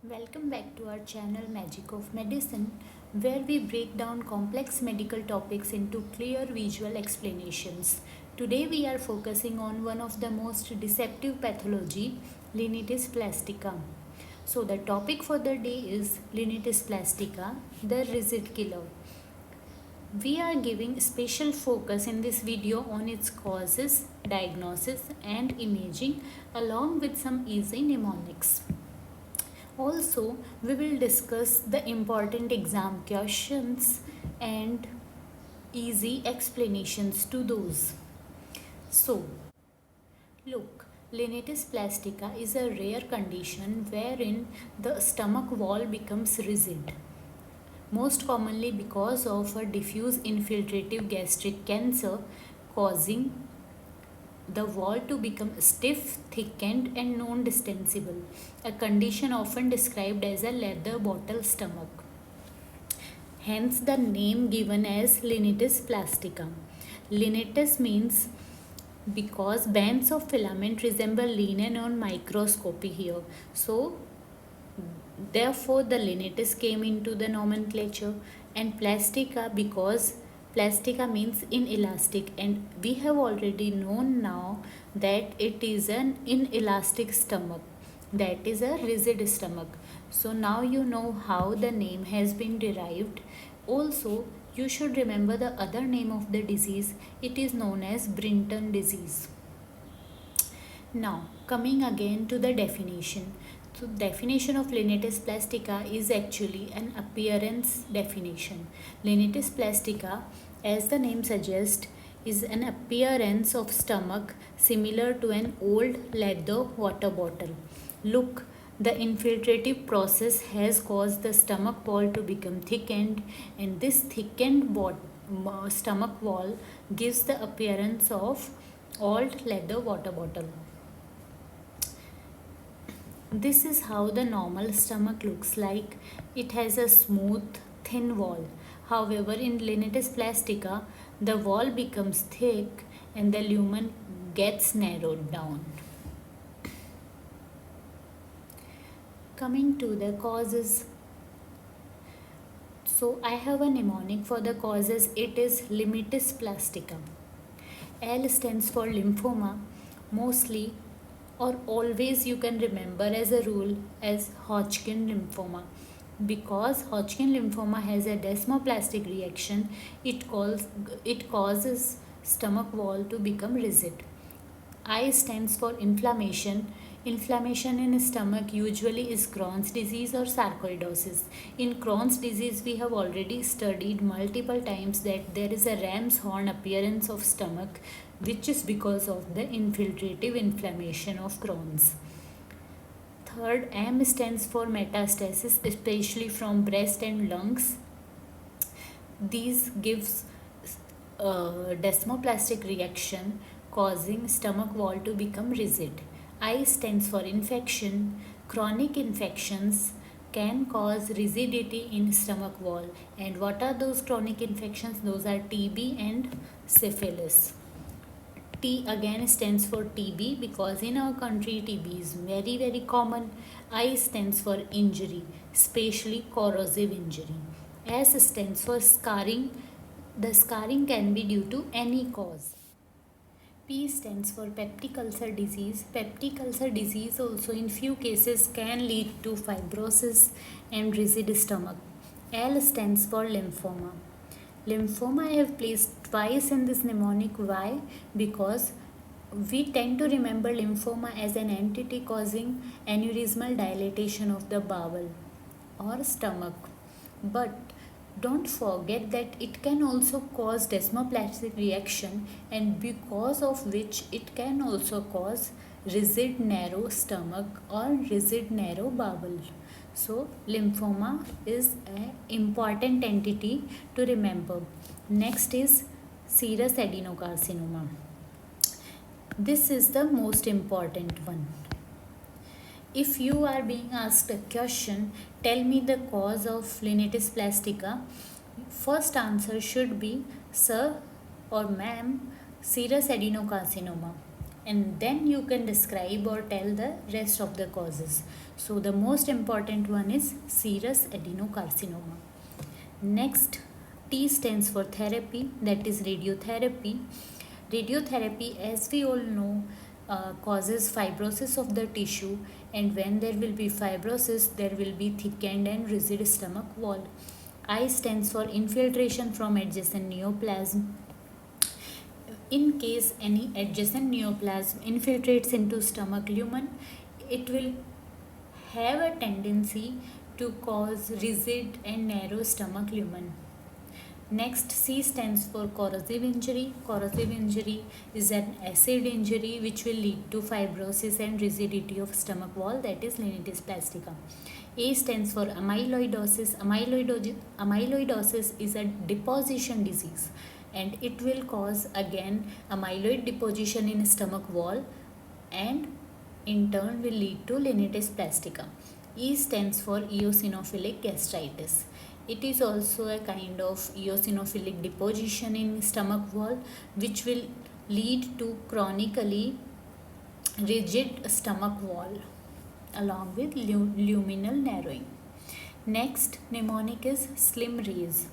Welcome back to our channel Magic of Medicine, where we break down complex medical topics into clear visual explanations. Today we are focusing on one of the most deceptive pathology, Linitis Plastica. So the topic for the day is Linitis Plastica, the rigid killer. We are giving special focus in this video on its causes, diagnosis and imaging along with some easy mnemonics. Also, we will discuss the important exam questions and easy explanations to those. So, look, Linitis plastica is a rare condition wherein the stomach wall becomes rigid, most commonly because of a diffuse infiltrative gastric cancer causing the wall to become stiff, thickened, and non-distensible, a condition often described as a leather bottle stomach. Hence, the name given as Linitis plastica. Linitis means because bands of filament resemble linen on microscopy here. So, therefore, the Linitis came into the nomenclature, and plastica because plastica means inelastic, and we have already known now that it is an inelastic stomach, that is a rigid stomach. So now you know how the name has been derived. Also, you should remember the other name of the disease. It is known as Brinton disease. Now, coming again to the definition. So, definition of Linitis plastica is actually an appearance definition. Linitis plastica, as the name suggests, is an appearance of stomach similar to an old leather water bottle. Look, the infiltrative process has caused the stomach wall to become thickened, and this thickened stomach wall gives the appearance of old leather water bottle. This is how the normal stomach looks like. It has a smooth, thin wall. However, in Linitis plastica, the wall becomes thick and the lumen gets narrowed down. Coming to the causes. So, I have a mnemonic for the causes. It is Linitis plastica. L stands for lymphoma. Mostly or always you can remember as a rule as Hodgkin lymphoma. Because Hodgkin lymphoma has a desmoplastic reaction, it causes stomach wall to become rigid. I stands for inflammation. Inflammation in stomach usually is Crohn's disease or sarcoidosis. In Crohn's disease, we have already studied multiple times that there is a ram's horn appearance of stomach, which is because of the infiltrative inflammation of Crohn's. Third, M stands for metastasis, especially from breast and lungs. These gives desmoplastic reaction causing stomach wall to become rigid. I stands for infection. Chronic infections can cause rigidity in stomach wall. And what are those chronic infections? Those are TB and syphilis. T again stands for TB because in our country TB is very common. I stands for injury, especially corrosive injury. S stands for scarring. The scarring can be due to any cause. P stands for peptic ulcer disease. Peptic ulcer disease also in few cases can lead to fibrosis and rigid stomach. L stands for lymphoma. Lymphoma I have placed twice in this mnemonic. Why? Because we tend to remember lymphoma as an entity causing aneurysmal dilatation of the bowel or stomach. But don't forget that it can also cause desmoplastic reaction, and because of which it can also cause rigid narrow stomach or rigid narrow bowel. So lymphoma is an important entity to remember. Next is serous adenocarcinoma. This is the most important one. If you are being asked a question, tell me the cause of Linitis plastica, first answer should be sir or ma'am, serous adenocarcinoma. and then you can describe or tell the rest of the causes. So the most important one is serous adenocarcinoma. Next, T stands for therapy, that is radiotherapy. Radiotherapy, as we all know, causes fibrosis of the tissue, and when there will be fibrosis, there will be thickened and rigid stomach wall. I stands for infiltration from adjacent neoplasm. In case any adjacent neoplasm infiltrates into stomach lumen, it will have a tendency to cause rigid and narrow stomach lumen. Next, C stands for corrosive injury. Corrosive injury is an acid injury which will lead to fibrosis and rigidity of stomach wall, that is Linitis Plastica. A stands for amyloidosis. Amyloidosis is a deposition disease, and it will cause again amyloid deposition in stomach wall, and in turn will lead to Linitis Plastica. E stands for eosinophilic gastritis. It is also a kind of eosinophilic deposition in stomach wall which will lead to chronically rigid stomach wall along with luminal narrowing. Next mnemonic is slim raise.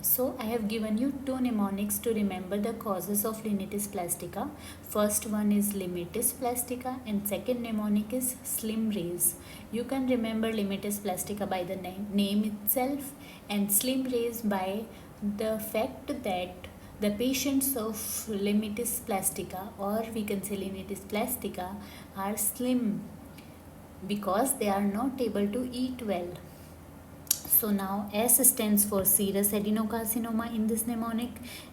So I have given you two mnemonics to remember the causes of Linitis Plastica. First one is Limitis Plastica and second mnemonic is slim raise. You can remember Limitis Plastica by the name itself and slim raise by the fact that the patients of Limitis Plastica, or we can say Linitis Plastica, are slim because they are not able to eat well. So now S stands for serous adenocarcinoma in this mnemonic,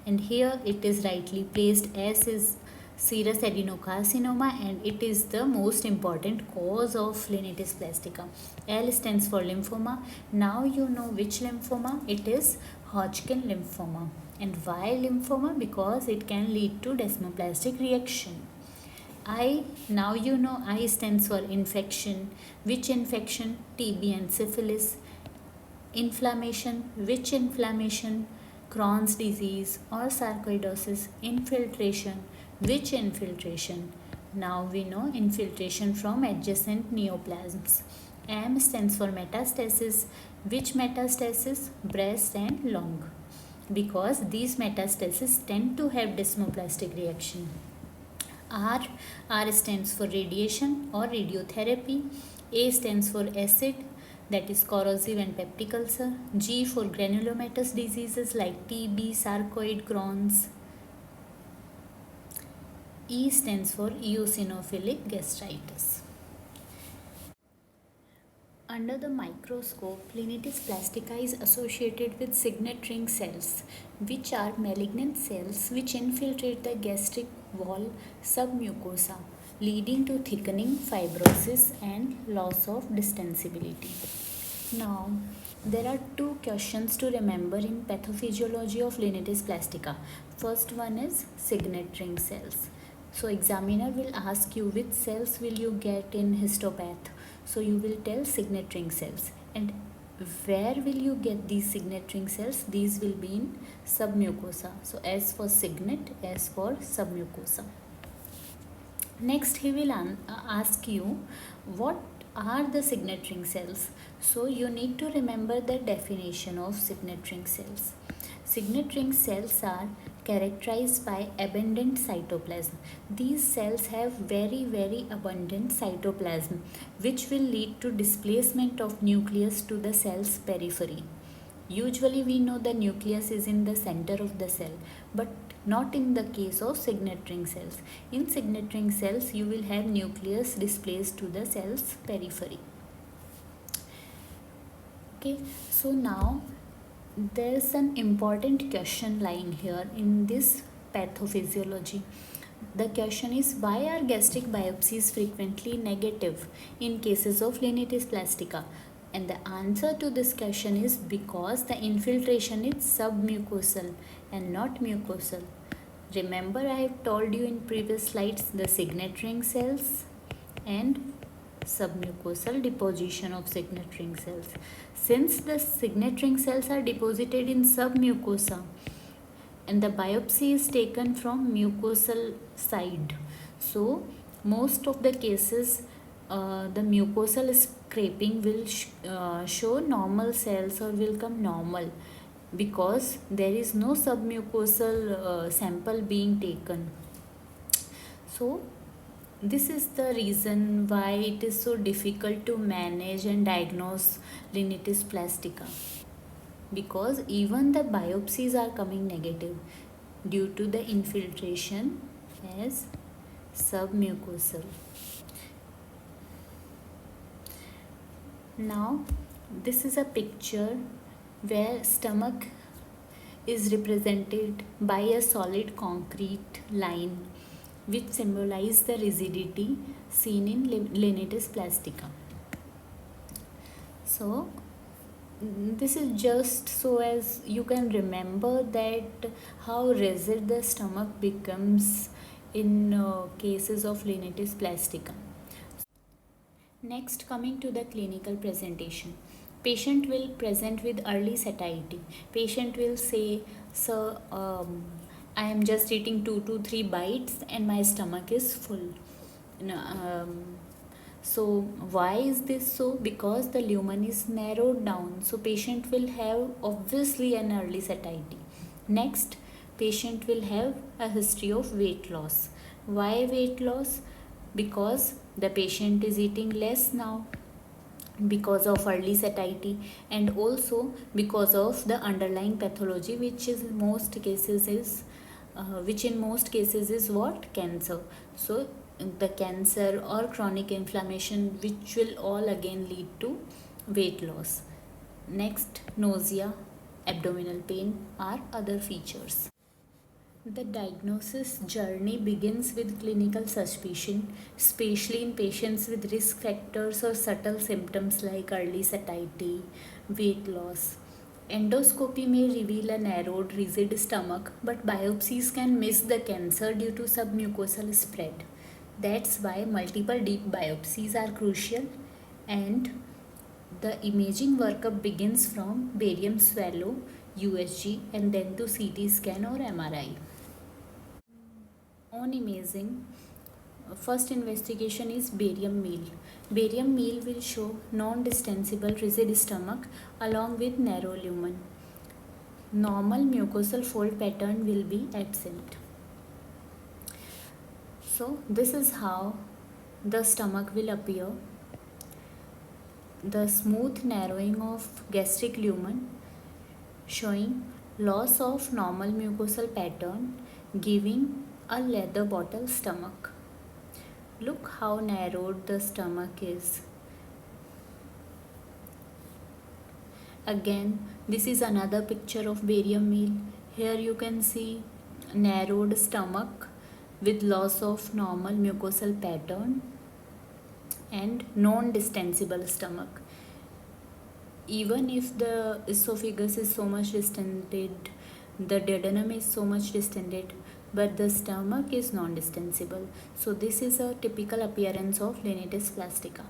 and here it is rightly placed. S is serous adenocarcinoma and it is the most important cause of Linitis Plastica. L stands for lymphoma. Now you know which lymphoma. It is Hodgkin lymphoma. And why lymphoma? Because it can lead to desmoplastic reaction. I, now you know I stands for infection. Which infection? TB and syphilis. Inflammation, which inflammation? Crohn's disease or sarcoidosis. Infiltration, which infiltration? Now we know infiltration from adjacent neoplasms. M stands for metastasis. Which metastasis? Breast and lung, because these metastases tend to have desmoplastic reaction. R stands for radiation or radiotherapy. A stands for acid, that is corrosive and peptic ulcer. G for granulomatous diseases like TB, sarcoid, Crohn's. E stands for eosinophilic gastritis. Under the microscope, Linitis Plastica is associated with signet ring cells, which are malignant cells which infiltrate the gastric wall submucosa, leading to thickening, fibrosis and loss of distensibility. Now, there are two questions to remember in pathophysiology of Linitis Plastica. First one is signet ring cells. So examiner will ask you which cells will you get in histopath. So you will tell signet ring cells. And where will you get these signet ring cells? These will be in submucosa. So S for signet, S for submucosa. Next he will ask you what are the signet ring cells. So you need to remember the definition of signet ring cells. Signet ring cells are characterized by abundant cytoplasm. These cells have very abundant cytoplasm, which will lead to displacement of nucleus to the cell's periphery. Usually we know the nucleus is in the center of the cell, but not in the case of signet ring cells. In signet ring cells, you will have nucleus displaced to the cell's periphery. Okay, so now there's an important question lying here in this pathophysiology. The question is, why are gastric biopsies frequently negative in cases of Linitis Plastica? And the answer to this question is because the infiltration is submucosal and not mucosal. Remember, I have told you in previous slides the signet ring cells and submucosal deposition of signet ring cells. Since the signet ring cells are deposited in submucosa and the biopsy is taken from mucosal side, So most of the cases, the mucosal scraping will show normal cells or will come normal, because there is no submucosal sample being taken. So this is the reason why it is so difficult to manage and diagnose Linitis Plastica, because even the biopsies are coming negative due to the infiltration as submucosal. Now this is a picture where stomach is represented by a solid concrete line which symbolize the rigidity seen in Linitis Plastica. So this is just so as you can remember that how rigid the stomach becomes in cases of Linitis Plastica. Next, coming to the clinical presentation. Patient will present with early satiety. Patient will say, sir, I am just eating 2 to 3 bites and my stomach is full. So why is this so? Because the lumen is narrowed down. So patient will have obviously an early satiety. Next, patient will have a history of weight loss. Why weight loss? Because the patient is eating less now because of early satiety, and also because of the underlying pathology, which in most cases is what? Cancer. So the cancer or chronic inflammation, which will all again lead to weight loss. Next, nausea, abdominal pain are other features. The diagnosis journey begins with clinical suspicion, especially in patients with risk factors or subtle symptoms like early satiety, weight loss. Endoscopy may reveal a narrowed, rigid stomach, but biopsies can miss the cancer due to submucosal spread. That's why multiple deep biopsies are crucial, and the imaging workup begins from barium swallow, USG, and then to CT scan or MRI. On imaging, first investigation is barium meal. Barium meal will show non-distensible rigid stomach along with narrow lumen. Normal mucosal fold pattern will be absent. So this is how the stomach will appear. The smooth narrowing of gastric lumen showing loss of normal mucosal pattern, giving a leather bottle stomach. Look how narrowed the stomach is. Again, this is another picture of barium meal. Here you can see narrowed stomach with loss of normal mucosal pattern and non-distensible stomach. Even if the esophagus is so much distended, the duodenum is so much distended, but the stomach is non-distensible. So this is a typical appearance of Linitis Plastica.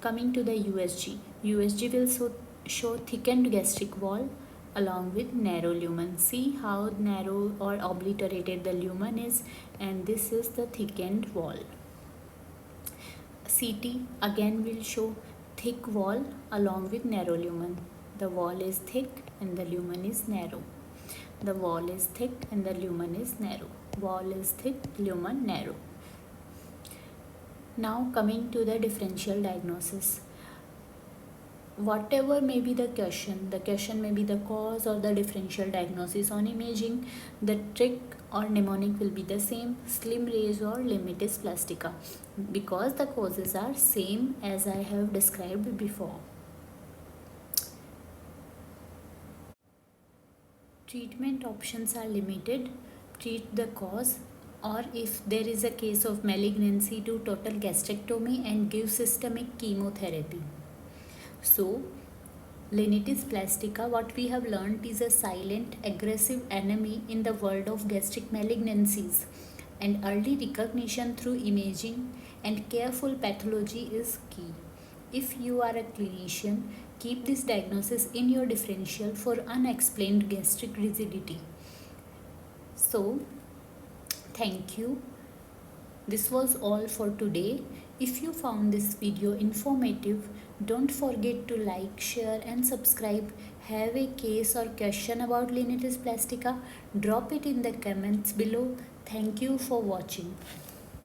Coming to the USG. USG will show thickened gastric wall along with narrow lumen. See how narrow or obliterated the lumen is, and this is the thickened wall. CT again will show thick wall along with narrow lumen. The wall is thick and the lumen is narrow. The wall is thick and the lumen is narrow. Wall is thick, lumen narrow. Now coming to the differential diagnosis. Whatever may be the question may be the cause or the differential diagnosis on imaging, the trick or mnemonic will be the same: slim rays or Linitis Plastica, because the causes are same as I have described before. Treatment options are limited. Treat the cause, or if there is a case of malignancy, do total gastrectomy and give systemic chemotherapy. So, Linitis Plastica, what we have learned, is a silent, aggressive enemy in the world of gastric malignancies, and early recognition through imaging and careful pathology is key. If you are a clinician, keep this diagnosis in your differential for unexplained gastric rigidity. So, thank you. This was all for today. If you found this video informative, don't forget to like, share and subscribe. Have a case or question about Linitis Plastica? Drop it in the comments below. Thank you for watching.